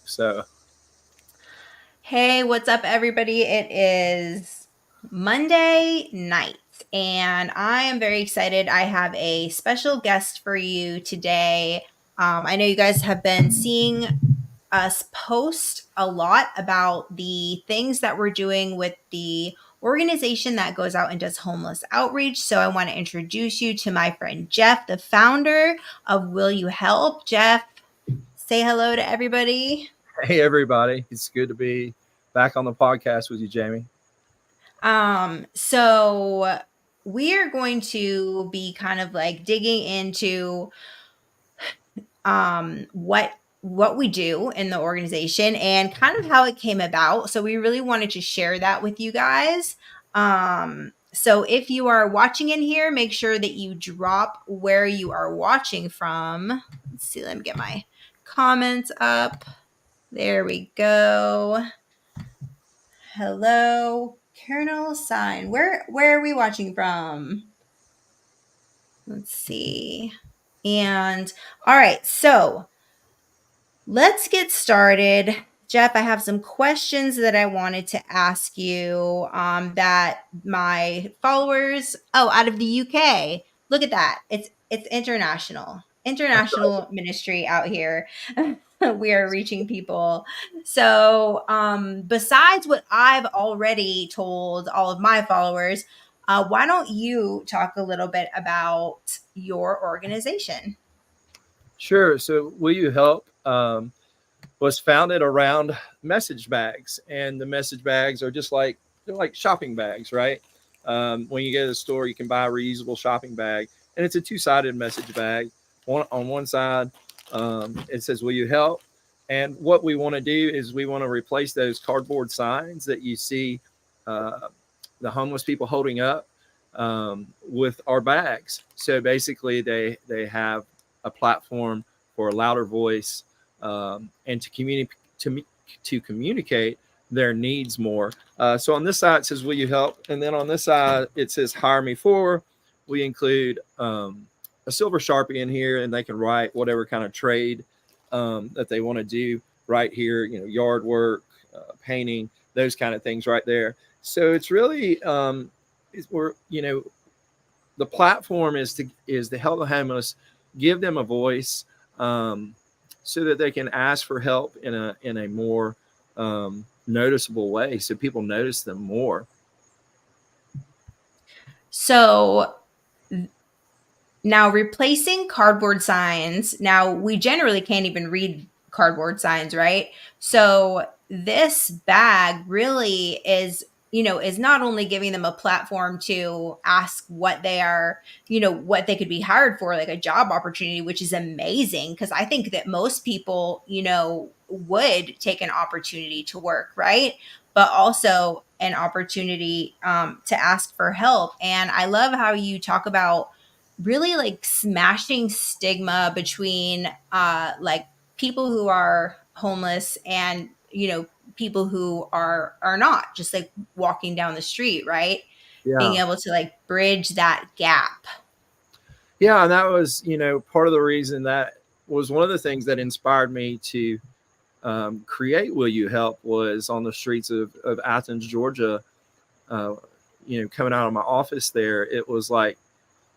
So, Hey, what's up, everybody? It is Monday night, and I am very excited. I have a special guest for you today. I know you guys have been seeing us post a lot about the things that we're doing with the organization that goes out and does homeless outreach. So I want to introduce you to my friend Jeff, the founder of Will You Help? Jeff, say hello to everybody. hey, everybody. It's good to be back on the podcast with you, Jamie. So we are going to be kind of like digging into what we do in the organization and kind of how it came about. So we really wanted to share that with you guys. So if you are watching in here, make sure that you drop where you are watching from. Let's see, let me get my comments up. There we go. Hello, Colonel Sign. Where are we watching from? Let's see. And all right, so let's get started. Jeff, I have some questions that I wanted to ask you that my followers, out of the UK. Look at that. It's international. International ministry out here. We are reaching people. So, besides what I've already told all of my followers, why don't you talk a little bit about your organization? Sure. So, Will You Help was founded around message bags, and the message bags are just like they're like shopping bags, right? When you go to the store, you can buy a reusable shopping bag, and it's a two-sided message bag. One on one side, it says "Will you help?" And what we want to do is we want to replace those cardboard signs that you see uh, the homeless people holding up with our bags. So basically, they have a platform for a louder voice and to communicate their needs more. So on this side it says, "Will you help?" And then on this side it says, "Hire me for." We include a silver sharpie in here, and they can write whatever kind of trade that they want to do right here. Yard work, painting, those kind of things right there. So it's really we're the platform is to help the homeless, give them a voice, so that they can ask for help in a more noticeable way, so people notice them more. So now replacing cardboard signs. Now we generally can't even read cardboard signs, right? So this bag really is not only giving them a platform to ask what they are, what they could be hired for, like a job opportunity, which is amazing because I think that most people, would take an opportunity to work, right? But also an opportunity to ask for help. And I love how you talk about really like smashing stigma between like people who are homeless and people who are not, just like walking down the street, right? Being Yeah. able to like bridge that gap. Yeah, and that was part of the reason, that was one of the things that inspired me to create Will You Help, was on the streets of Athens, Georgia. uh, Coming out of my office there, it was like,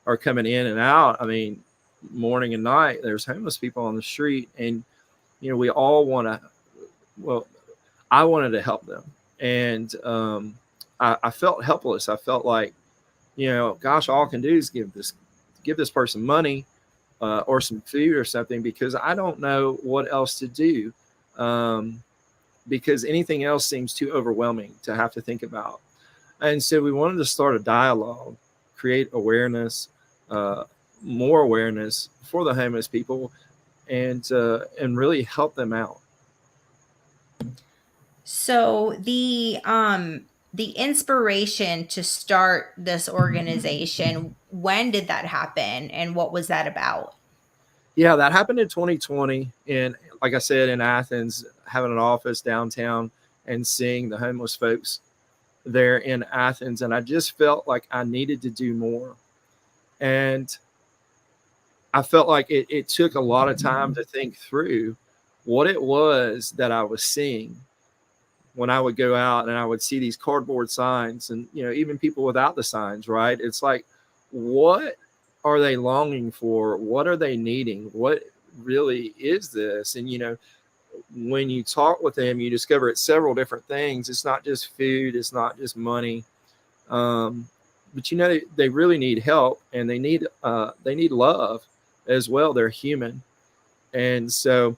or coming in and out, I mean, morning and night, there's homeless people on the street. And we all want to, well, I wanted to help them. And I felt helpless. I felt like, gosh, all I can do is give this person money, or some food or something, because I don't know what else to do, um, because anything else seems too overwhelming to have to think about. And so we wanted to start a dialogue, create awareness, uh, more awareness for the homeless people, and really help them out. So the inspiration to start this organization, when did that happen and what was that about? Yeah, that happened in 2020, and like I said, in Athens, having an office downtown and seeing the homeless folks there in Athens, and I just felt like I needed to do more. And I felt like it took a lot of time to think through, what it was that I was seeing when I would go out and I would see these cardboard signs, and even people without the signs, right? It's like, what are they longing for? What are they needing? What really is this? And when you talk with them, you discover it's several different things. It's not just food, it's not just money. um, but they really need help, and they need love as well. They're human. And so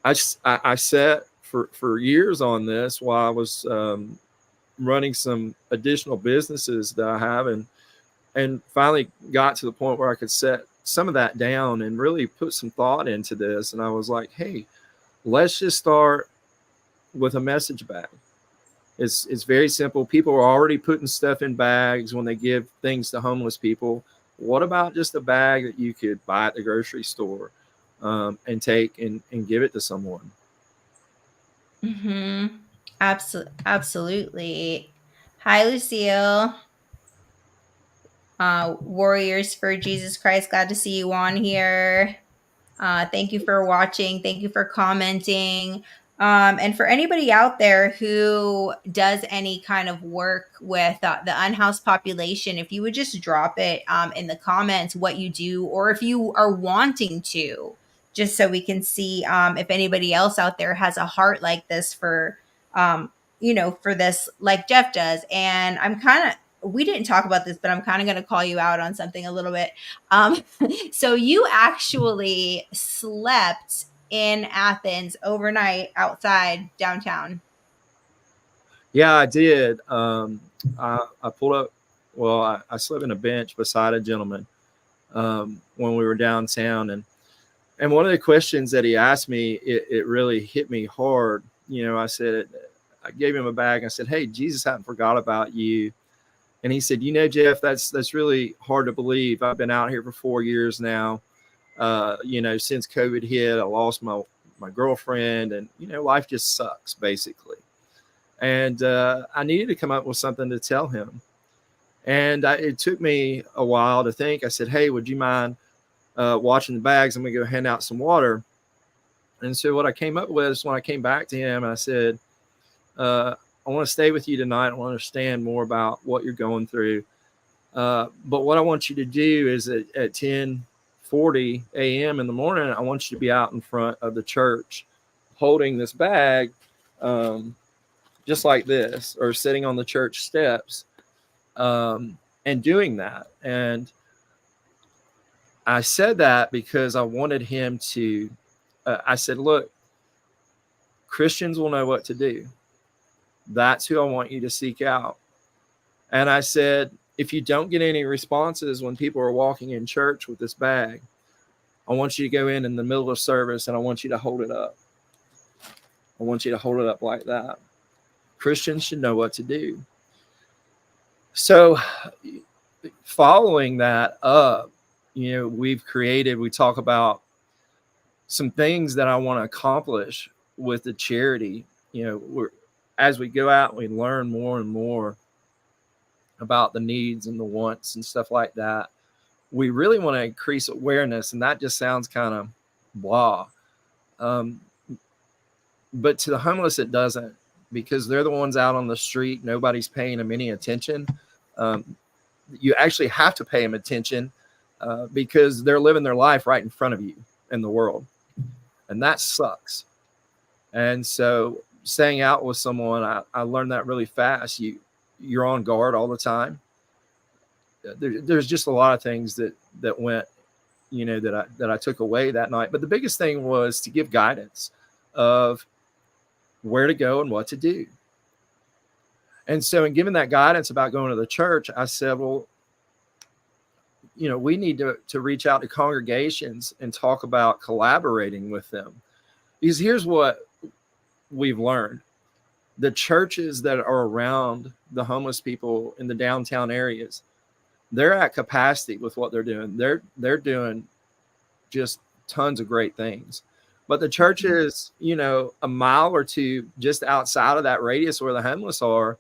I sat for years on this while I was running some additional businesses that I have, and finally got to the point where I could set some of that down and really put some thought into this. And I was like, hey, let's just start with a message bag. It's very simple. People are already putting stuff in bags when they give things to homeless people. What about just a bag that you could buy at the grocery store, and take and give it to someone? Mm-hmm. Absolutely. Hi, Lucille. Warriors for Jesus Christ. Glad to see you on here. Thank you for watching. Thank you for commenting. And for anybody out there who does any kind of work with the unhoused population, if you would just drop it in the comments what you do, or if you are wanting to, just so we can see if anybody else out there has a heart like this um, for this, like Jeff does. And we didn't talk about this, but I'm kind of going to call you out on something a little bit. Um, so you actually slept in Athens overnight outside downtown. Yeah, I did. I pulled up. Well, I slept in a bench beside a gentleman when we were downtown, and one of the questions that he asked me, it really hit me hard. I gave him a bag. I said, "Hey, Jesus hadn't forgot about you." And he said, Jeff, that's really hard to believe. I've been out here for 4 years now. Since COVID hit, I lost my girlfriend, and life just sucks basically. And I needed to come up with something to tell him. And it took me a while to think. I said, "Hey, would you mind watching the bags? I'm gonna go hand out some water." And so what I came up with is, when I came back to him, I said, "I want to stay with you tonight. I want to understand more about what you're going through. But what I want you to do is at 10:40 a.m. in the morning, I want you to be out in front of the church holding this bag, um, just like this, or sitting on the church steps, and doing that." And I said that because I wanted him to, I said, "Look, Christians will know what to do. That's who I want you to seek out." And I said, "If you don't get any responses when people are walking in church with this bag, I want you to go in the middle of service, and I want you to hold it up. I want you to hold it up like that. Christians should know what to do." So, following that up, we talk about some things that I want to accomplish with the charity. As we go out, we learn more and more about the needs and the wants and stuff like that. We really want to increase awareness, and that just sounds kind of blah. Um, but to the homeless, it doesn't, because they're the ones out on the street. Nobody's paying them any attention. You actually have to pay them attention, because they're living their life right in front of you in the world, and that sucks. And so, staying out with someone, I learned that really fast. You're on guard all the time. There's just a lot of things that went, that I took away that night. But the biggest thing was to give guidance of where to go and what to do. And so, in giving that guidance about going to the church, I said, well, we need to reach out to congregations and talk about collaborating with them. Because here's what we've learned: the churches that are around the homeless people in the downtown areas, they're at capacity with what they're doing. They're doing just tons of great things. But the churches, a mile or two just outside of that radius where the homeless are,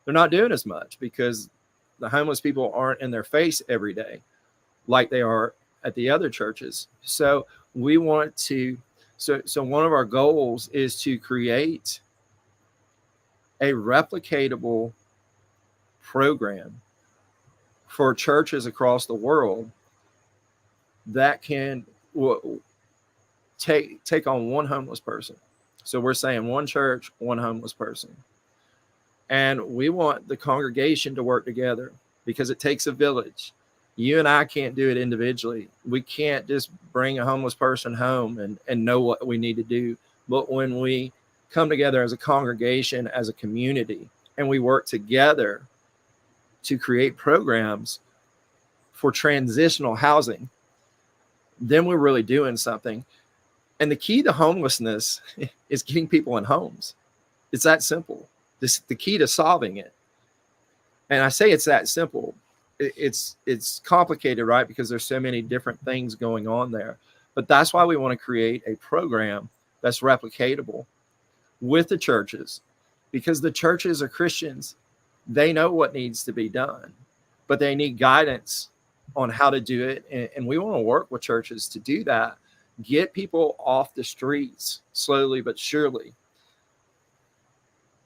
they're not doing as much, because the homeless people aren't in their face every day like they are at the other churches. So we want to So one of our goals is to create a replicatable program for churches across the world that can take on one homeless person. So we're saying one church, one homeless person. And we want the congregation to work together because it takes a village. You and I can't do it individually. We can't just bring a homeless person home and know what we need to do. But when we come together as a congregation, as a community, and we work together to create programs for transitional housing, then we're really doing something. And the key to homelessness is getting people in homes. It's that simple. This the key to solving it. And I say it's that simple. It's complicated, right? Because there's so many different things going on there. But that's why we want to create a program that's replicatable with the churches, because the churches are Christians. They know what needs to be done, but they need guidance on how to do it. And we want to work with churches to do that, get people off the streets slowly but surely.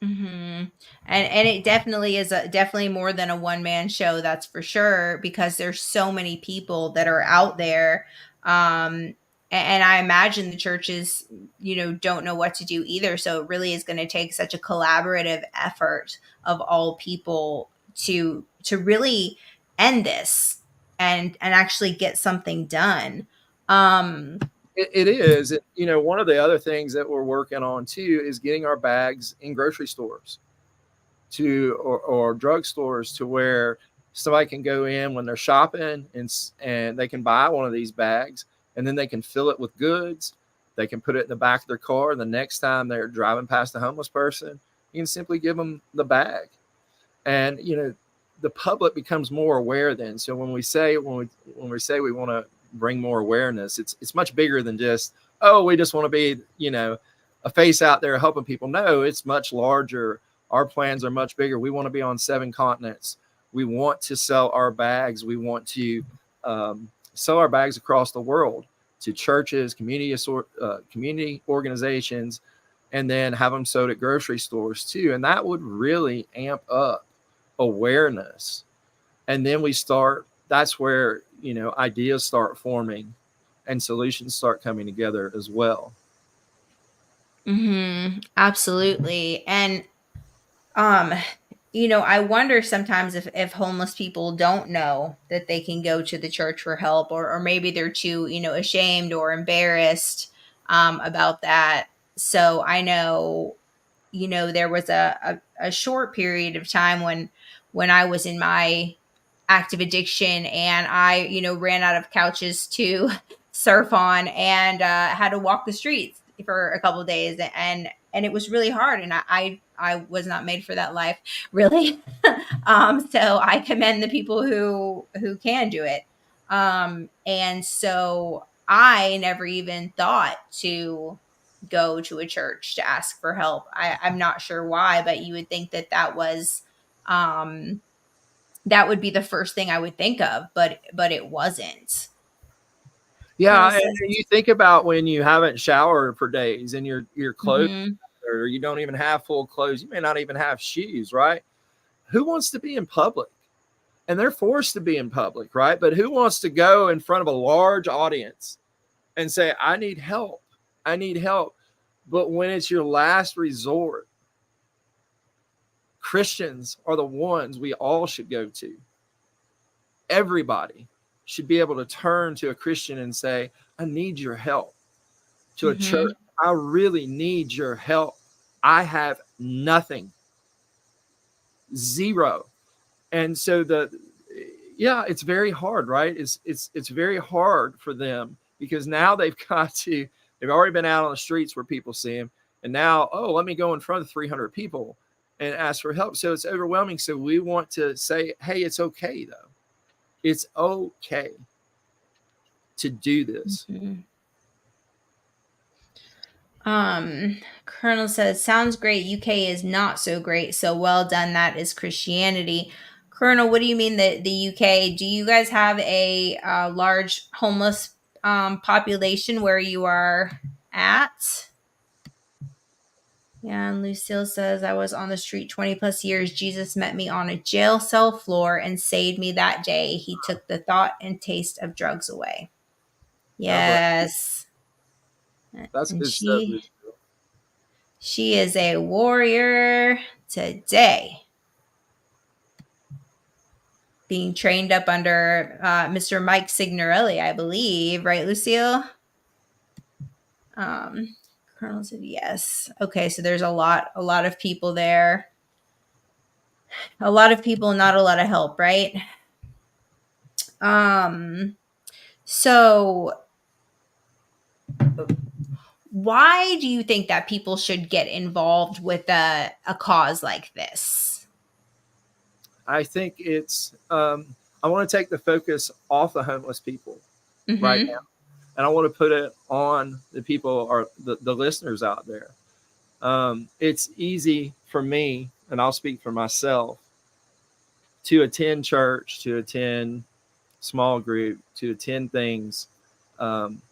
And it definitely is definitely more than a one man show, that's for sure, because there's so many people that are out there. And I imagine the churches, don't know what to do either. So it really is going to take such a collaborative effort of all people to really end this and actually get something done. Um, It is. One of the other things that we're working on too is getting our bags in grocery stores or drugstores, to where somebody can go in when they're shopping and they can buy one of these bags, and then they can fill it with goods. They can put it in the back of their car. The next time they're driving past a homeless person, you can simply give them the bag. And the public becomes more aware then. So when we say we want to bring more awareness, it's much bigger than just, oh, we just want to be a face out there helping people. No, it's much larger. Our plans are much bigger. We want to be on 7 continents. We want to sell our bags. We want to sell our bags across the world to churches, community organizations, and then have them sold at grocery stores too. And that would really amp up awareness. And then that's where ideas start forming and solutions start coming together as well. absolutely. And Um, I wonder sometimes if homeless people don't know that they can go to the church for help, or maybe they're too, ashamed or embarrassed about that. So I know, there was a short period of time when I was in my active addiction, and I, ran out of couches to surf on, and had to walk the streets for a couple of days, and it was really hard, and I was not made for that life, really. So I commend the people who can do it. And so I never even thought to go to a church to ask for help. I'm not sure why, but you would think um that would be the first thing I would think of, but it wasn't. Colonel Yeah, and says, you think about when you haven't showered for days and your clothes, mm-hmm, or you don't even have full clothes. You may not even have shoes, right? Who wants to be in public? And they're forced to be in public, right? But who wants to go in front of a large audience and say, I need help? I need help. But when it's your last resort, Christians are the ones we all should go to. Everybody should be able to turn to a Christian and say, I need your help. To a church, mm-hmm, I really need your help. I have nothing, zero. And so it's very hard, right? It's very hard for them, because now they've already been out on the streets where people see them, and now, oh, let me go in front of 300 people and ask for help. So it's overwhelming. So we want to say, hey, it's okay though. It's okay to do this. mm-hmm. Colonel says, sounds great. UK is not so great. So well done. That is Christianity. Colonel, what do you mean that the UK? Do you guys have a large homeless population where you are at. And Lucille says, I was on the street 20 plus years. Jesus met me on a jail cell floor and saved me that day. He took the thought and taste of drugs away. God bless. Yes. That's And good stuff, she Lucille. she is a warrior today. Being trained up under Mr. Mike Signorelli, I believe, right, Lucille? Colonel said yes. Okay, so there's a lot of people there. A lot of people, not a lot of help, right? So why do you think that people should get involved with a cause like this? I think it's, I want to take the focus off the homeless people right Mm-hmm. now. And I want to put it on the people or the listeners out there. It's easy for me, and I'll speak for myself, to attend church, to attend small group, to attend things. Um,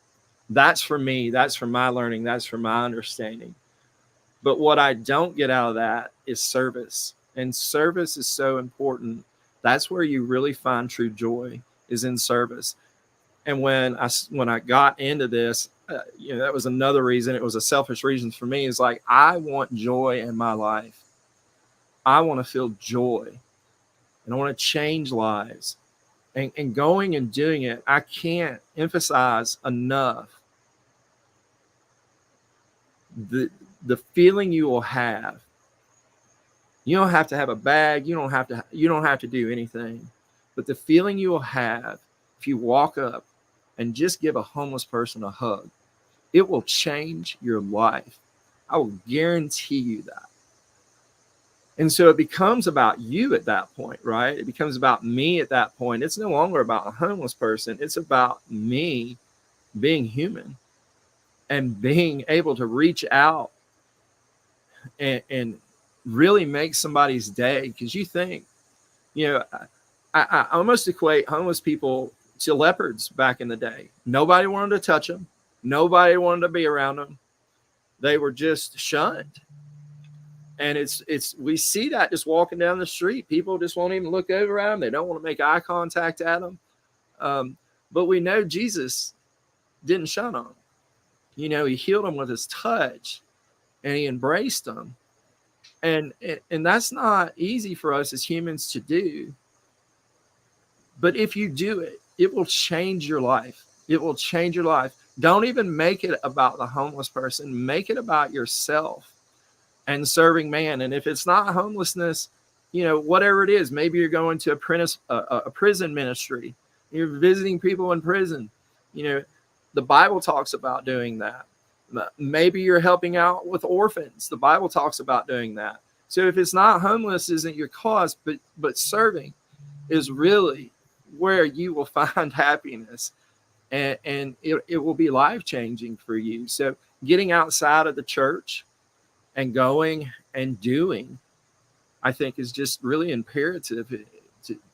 that's for me. That's for my learning. That's for my understanding. But what I don't get out of that is service. And service is so important. That's where you really find true joy, is in service. And when I got into this, that was another reason. It was a selfish reason for me. Is like, I want joy in my life. I want to feel joy, and I want to change lives. And going and doing it, I can't emphasize enough the the feeling you will have. You don't have to have a bag. You don't have to do anything. But the feeling you will have if you walk up and just give a homeless person a hug, it will change your life. I will guarantee you that. And so it becomes about you at that point, right? It becomes about me at that point. It's no longer about a homeless person. It's about me being human and being able to reach out and really make somebody's day. Because you think, you know, I almost equate homeless people to leopards back in the day. Nobody wanted to touch them. Nobody wanted to be around them. They were just shunned. And it's we see that just walking down the street. People just won't even look over at them. They don't want to make eye contact at them. But we know Jesus didn't shun them. He healed them with his touch, and he embraced them. And that's not easy for us as humans to do. But if you do it, it will change your life. It will change your life. Don't even make it about the homeless person. Make it about yourself and serving man. And if it's not homelessness, whatever it is, maybe you're going to a prison ministry. You're visiting people in prison. The Bible talks about doing that. Maybe you're helping out with orphans. The Bible talks about doing that. So if it's not homeless, isn't your cause, but serving is really where you will find happiness, and it will be life-changing for you. So getting outside of the church and going and doing, I think, is just really imperative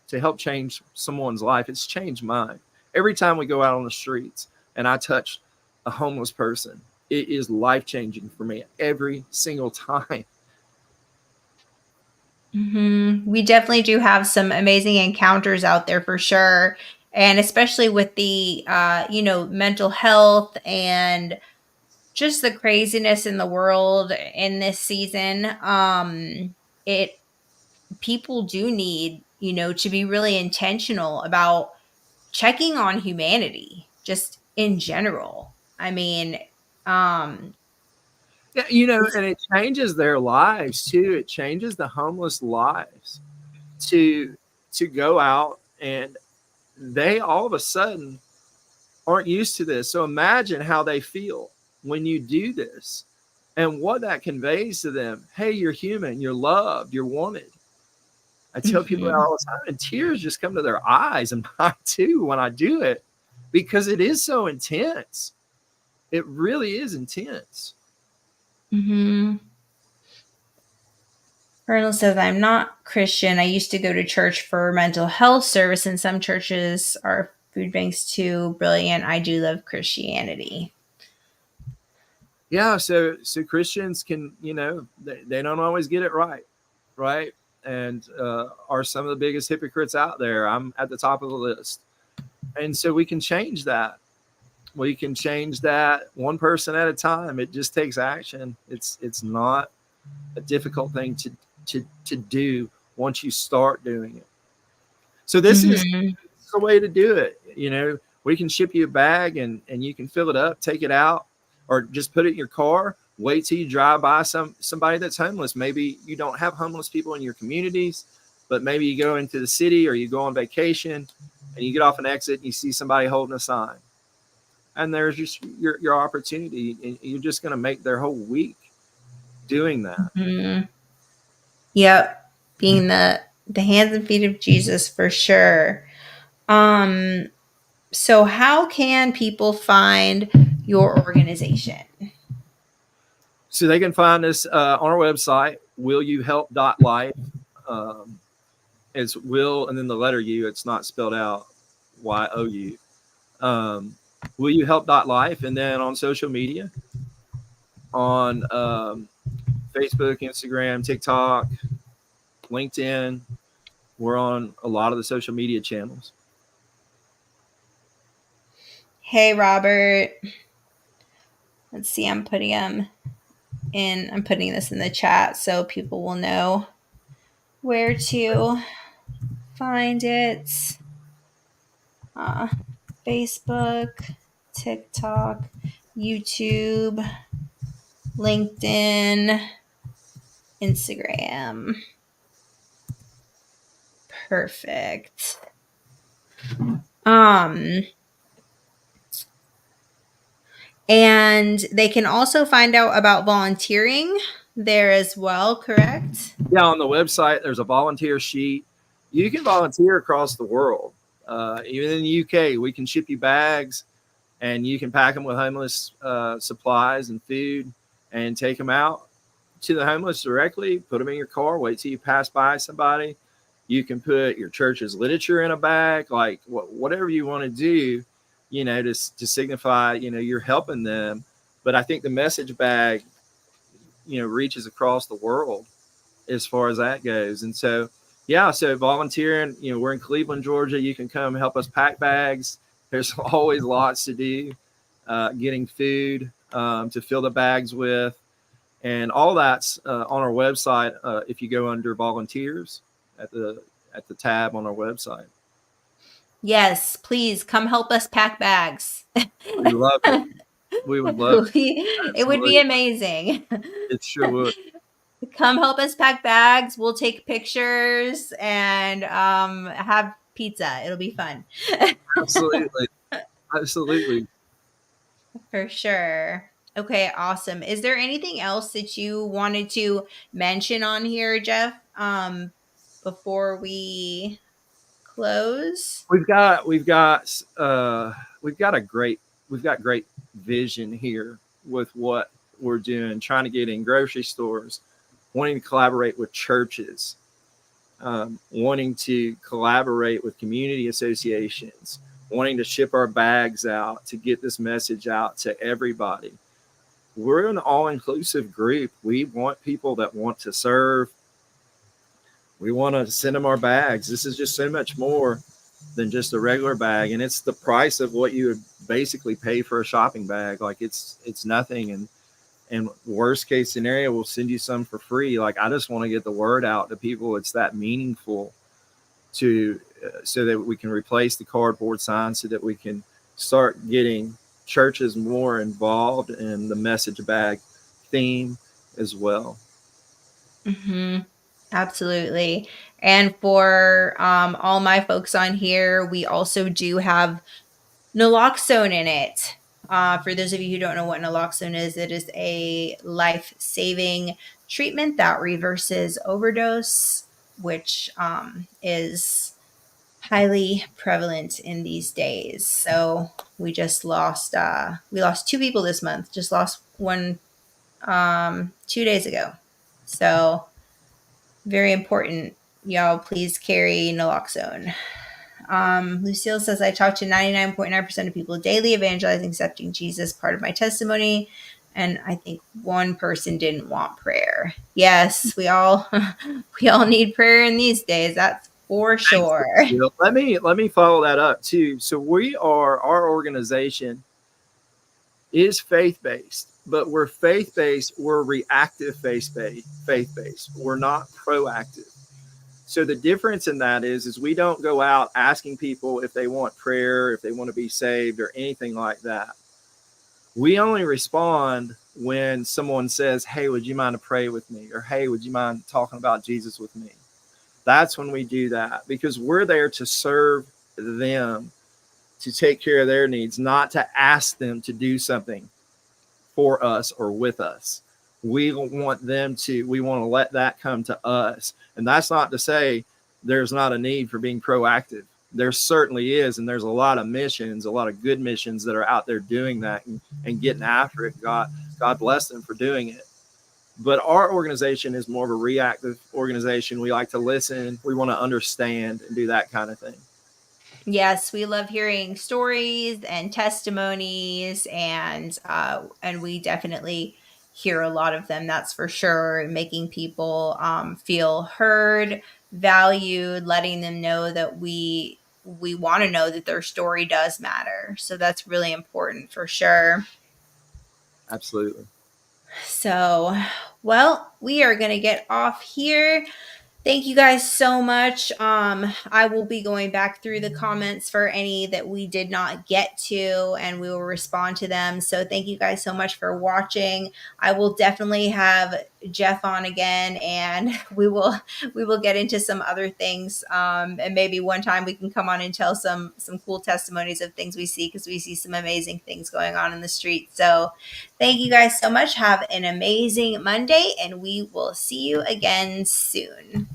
to help change someone's life. It's changed mine. Every time we go out on the streets and I touch a homeless person, it is life-changing for me every single time. Mm-hmm. We definitely do have some amazing encounters out there for sure. And especially with the, mental health and just the craziness in the world in this season. It People do need, to be really intentional about checking on humanity just in general. I mean, um, Yeah, and it changes their lives too. It changes the homeless lives to go out, and they all of a sudden aren't used to this. So imagine how they feel when you do this and what that conveys to them. Hey, you're human, you're loved, you're wanted. I tell people that mhm. all the time, and tears just come to their eyes, and mine too, when I do it, because it is so intense. It really is intense. Mhm. Colonel says, I'm not Christian. I used to go to church for mental health service, and some churches are food banks too. Brilliant. I do love Christianity. Yeah, so Christians can, they don't always get it right, right? And are some of the biggest hypocrites out there. I'm at the top of the list. And so we can change that. We can change that one person at a time. It just takes action. It's not a difficult thing to do once you start doing it. So this is Mhm. the way to do it. We can ship you a bag and you can fill it up, take it out, or just put it in your car. Wait till you drive by somebody that's homeless. Maybe you don't have homeless people in your communities, but maybe you go into the city or you go on vacation and you get off an exit and you see somebody holding a sign. And there's just your opportunity. And you're just going to make their whole week doing that. Mhm. Yep. Being the hands and feet of Jesus for sure. Um so how can people find your organization? So they can find us on our website, willuhelp.life. Um, it's will and then the letter U. It's not spelled out YOU. Um, WillUHelp.life. And then on social media, on Facebook, Instagram, TikTok, LinkedIn. We're on a lot of the social media channels. Hey Robert. Let's see, I'm putting this in the chat so people will know where to find it. Uh, Facebook, TikTok, YouTube, LinkedIn, Instagram. Perfect. Um, and they can also find out about volunteering there as well, correct? Yeah, on the website, there's a volunteer sheet. You can volunteer across the world. Even in the UK, we can ship you bags and you can pack them with homeless supplies and food and take them out to the homeless directly, put them in your car, wait till you pass by somebody. You can put your church's literature in a bag, like whatever you want to do, to signify, you're helping them. But I think the message bag, reaches across the world as far as that goes. And so, yeah, so volunteering, we're in Cleveland, Georgia. You can come help us pack bags. There's always lots to do, getting food to fill the bags with. And all that's on our website. If you go under volunteers at the tab on our website. Yes, please come help us pack bags. We love it. We would love it. It would be Absolutely. amazing. It sure would. Come help us pack bags. We'll take pictures and have pizza. It'll be fun. Absolutely. Absolutely. For sure. Okay, awesome. Is there anything else that you wanted to mention on here, Jeff, before we close? We've got great vision here with what we're doing, trying to get in grocery stores, wanting to collaborate with churches, wanting to collaborate with community associations, wanting to ship our bags out to get this message out to everybody. We're an all-inclusive group. We want people that want to serve. We want to send them our bags. This is just so much more than just a regular bag, and it's the price of what you would basically pay for a shopping bag. Like it's nothing. And worst case scenario, we'll send you some for free. Like I just want to get the word out to people. It's that meaningful to so that we can replace the cardboard signs, so that we can start getting churches more involved in the message bag theme as well. Mm-hmm. Absolutely. And for all my folks on here, we also do have naloxone in it. For those of you who don't know what naloxone is, it is a life-saving treatment that reverses overdose, which is highly prevalent in these days. So we lost two people this month. Just lost one 2 days ago. So very important. Y'all, please carry naloxone. Lucille says, I talk to 99.9% of people daily, evangelizing, accepting Jesus, part of my testimony. And I think one person didn't want prayer. Yes, we all we all need prayer in these days. That's for Thanks, sure. Jill. Let me follow that up too. So our organization is faith based, but we're faith based. We're reactive faith based. We're not proactive. So the difference in that is we don't go out asking people if they want prayer, if they want to be saved, or anything like that. We only respond when someone says, "Hey, would you mind to pray with me?" or "Hey, would you mind talking about Jesus with me?" That's when we do that, because we're there to serve them, to take care of their needs, not to ask them to do something for us or with us. We want to let that come to us. And that's not to say there's not a need for being proactive. There certainly is. And there's a lot of missions, a lot of good missions that are out there doing that and getting after it. God bless them for doing it. But our organization is more of a reactive organization. We like to listen. We want to understand and do that kind of thing. Yes, we love hearing stories and testimonies, and we definitely hear a lot of them. That's for sure. Making people feel heard, valued, letting them know that we want to know that their story does matter. So that's really important for sure. Absolutely. So, well, we are going to get off here. Thank you guys so much. I will be going back through the comments for any that we did not get to, and we will respond to them. So thank you guys so much for watching. I will definitely have Jeff on again, and we will get into some other things. And maybe one time we can come on and tell some cool testimonies of things we see, because we see some amazing things going on in the street. So thank you guys so much. Have an amazing Monday, and we will see you again soon.